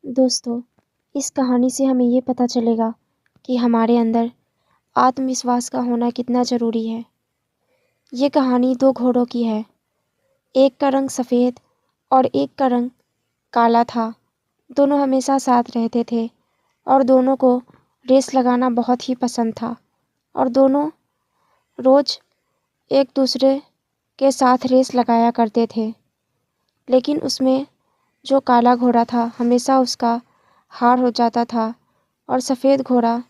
दोस्तों, इस कहानी से हमें ये पता चलेगा कि हमारे अंदर आत्मविश्वास का होना कितना ज़रूरी है। ये कहानी दो घोड़ों की है। एक का रंग सफ़ेद और एक का रंग काला था। दोनों हमेशा साथ रहते थे और दोनों को रेस लगाना बहुत ही पसंद था और दोनों रोज़ एक दूसरे के साथ रेस लगाया करते थे। लेकिन उसमें जो काला घोड़ा था हमेशा उसका हार हो जाता था और सफ़ेद घोड़ा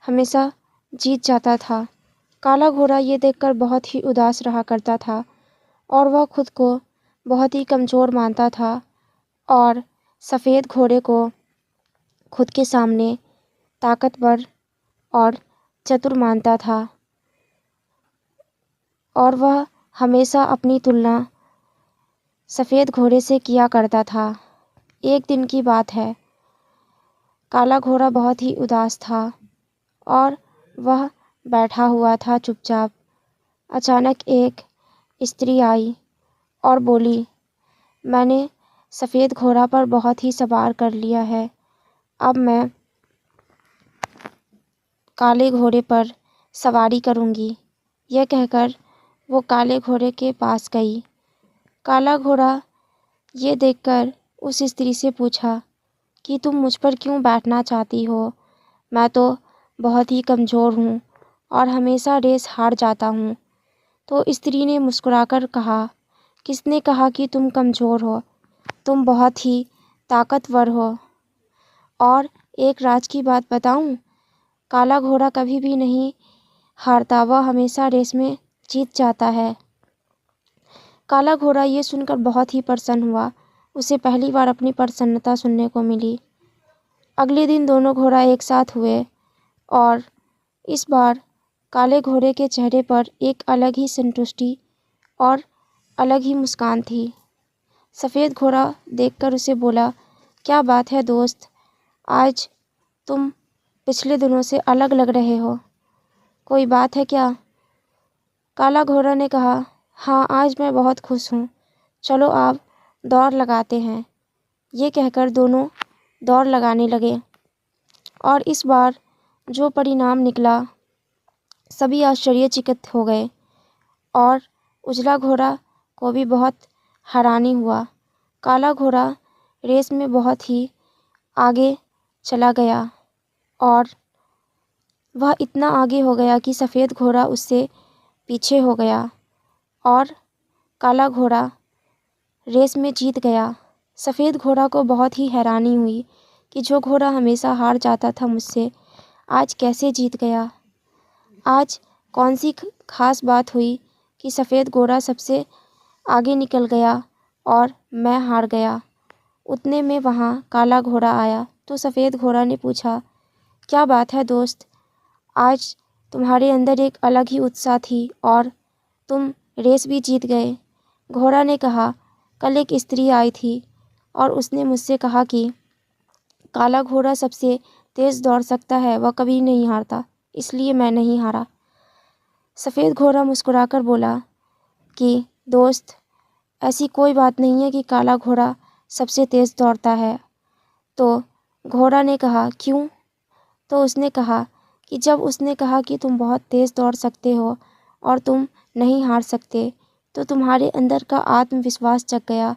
हमेशा जीत जाता था। काला घोड़ा ये देखकर बहुत ही उदास रहा करता था और वह खुद को बहुत ही कमज़ोर मानता था और सफ़ेद घोड़े को खुद के सामने ताकतवर और चतुर मानता था और वह हमेशा अपनी तुलना सफ़ेद घोड़े से किया करता था। एक दिन की बात है, काला घोड़ा बहुत ही उदास था और वह बैठा हुआ था चुपचाप। अचानक एक स्त्री आई और बोली, मैंने सफ़ेद घोड़ा पर बहुत ही सवार कर लिया है, अब मैं काले घोड़े पर सवारी करूँगी। यह कहकर वो काले घोड़े के पास गई। काला घोड़ा ये देखकर उस स्त्री से पूछा कि तुम मुझ पर क्यों बैठना चाहती हो? मैं तो बहुत ही कमज़ोर हूँ और हमेशा रेस हार जाता हूँ। तो स्त्री ने मुस्कुराकर कहा, किसने कहा कि तुम कमज़ोर हो? तुम बहुत ही ताकतवर हो। और एक राज की बात बताऊँ, काला घोड़ा कभी भी नहीं हारता, वह हमेशा रेस में जीत जाता है। काला घोड़ा ये सुनकर बहुत ही प्रसन्न हुआ। उसे पहली बार अपनी प्रसन्नता सुनने को मिली। अगले दिन दोनों घोड़ा एक साथ हुए और इस बार काले घोड़े के चेहरे पर एक अलग ही संतुष्टि और अलग ही मुस्कान थी। सफ़ेद घोड़ा देखकर उसे बोला, क्या बात है दोस्त, आज तुम पिछले दिनों से अलग लग रहे हो, कोई बात है क्या? काला घोड़ा ने कहा, हाँ आज मैं बहुत खुश हूँ, चलो आप दौड़ लगाते हैं। ये कहकर दोनों दौड़ लगाने लगे और इस बार जो परिणाम निकला सभी आश्चर्यचकित हो गए और उजला घोड़ा को भी बहुत हैरानी हुआ। काला घोड़ा रेस में बहुत ही आगे चला गया और वह इतना आगे हो गया कि सफ़ेद घोड़ा उससे पीछे हो गया और काला घोड़ा रेस में जीत गया। सफ़ेद घोड़ा को बहुत ही हैरानी हुई कि जो घोड़ा हमेशा हार जाता था मुझसे, आज कैसे जीत गया। आज कौन सी खास बात हुई कि सफ़ेद घोड़ा सबसे आगे निकल गया और मैं हार गया। उतने में वहाँ काला घोड़ा आया तो सफ़ेद घोड़ा ने पूछा, क्या बात है दोस्त, आज तुम्हारे अंदर एक अलग ही उत्साह थी और तुम रेस भी जीत गए। घोड़ा ने कहा, कल एक स्त्री आई थी और उसने मुझसे कहा कि काला घोड़ा सबसे तेज़ दौड़ सकता है, वह कभी नहीं हारता, इसलिए मैं नहीं हारा। सफ़ेद घोड़ा मुस्कुराकर बोला कि दोस्त, ऐसी कोई बात नहीं है कि काला घोड़ा सबसे तेज़ दौड़ता है। तो घोड़ा ने कहा, क्यों? तो उसने कहा कि जब उसने कहा कि तुम बहुत तेज़ दौड़ सकते हो और तुम नहीं हार सकते, तो तुम्हारे अंदर का आत्मविश्वास जग गया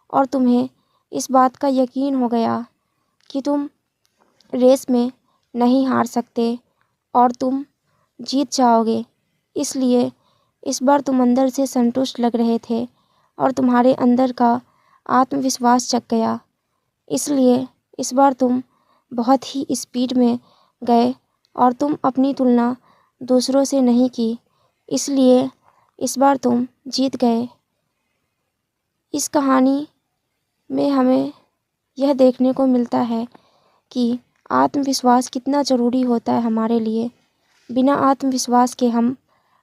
और तुम्हें इस बात का यकीन हो गया कि तुम रेस में नहीं हार सकते और तुम जीत जाओगे। इसलिए इस बार तुम अंदर से संतुष्ट लग रहे थे और तुम्हारे अंदर का आत्मविश्वास जग गया। इसलिए इस बार तुम बहुत ही स्पीड में गए और तुम अपनी तुलना दूसरों से नहीं की, इसलिए इस बार तुम जीत गए। इस कहानी में हमें यह देखने को मिलता है कि आत्मविश्वास कितना ज़रूरी होता है हमारे लिए। बिना आत्मविश्वास के हम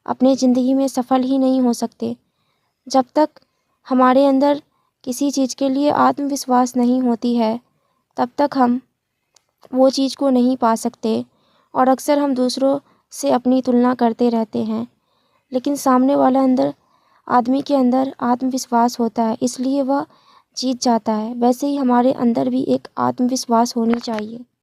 अपने ज़िंदगी में सफल ही नहीं हो सकते। जब तक हमारे अंदर किसी चीज़ के लिए आत्मविश्वास नहीं होती है, तब तक हम वो चीज़ को नहीं पा सकते और अक्सर हम दूसरों से अपनी तुलना करते रहते हैं। लेकिन सामने वाला आदमी के अंदर आत्मविश्वास होता है, इसलिए वह जीत जाता है, वैसे ही हमारे अंदर भी एक आत्मविश्वास होनी चाहिए।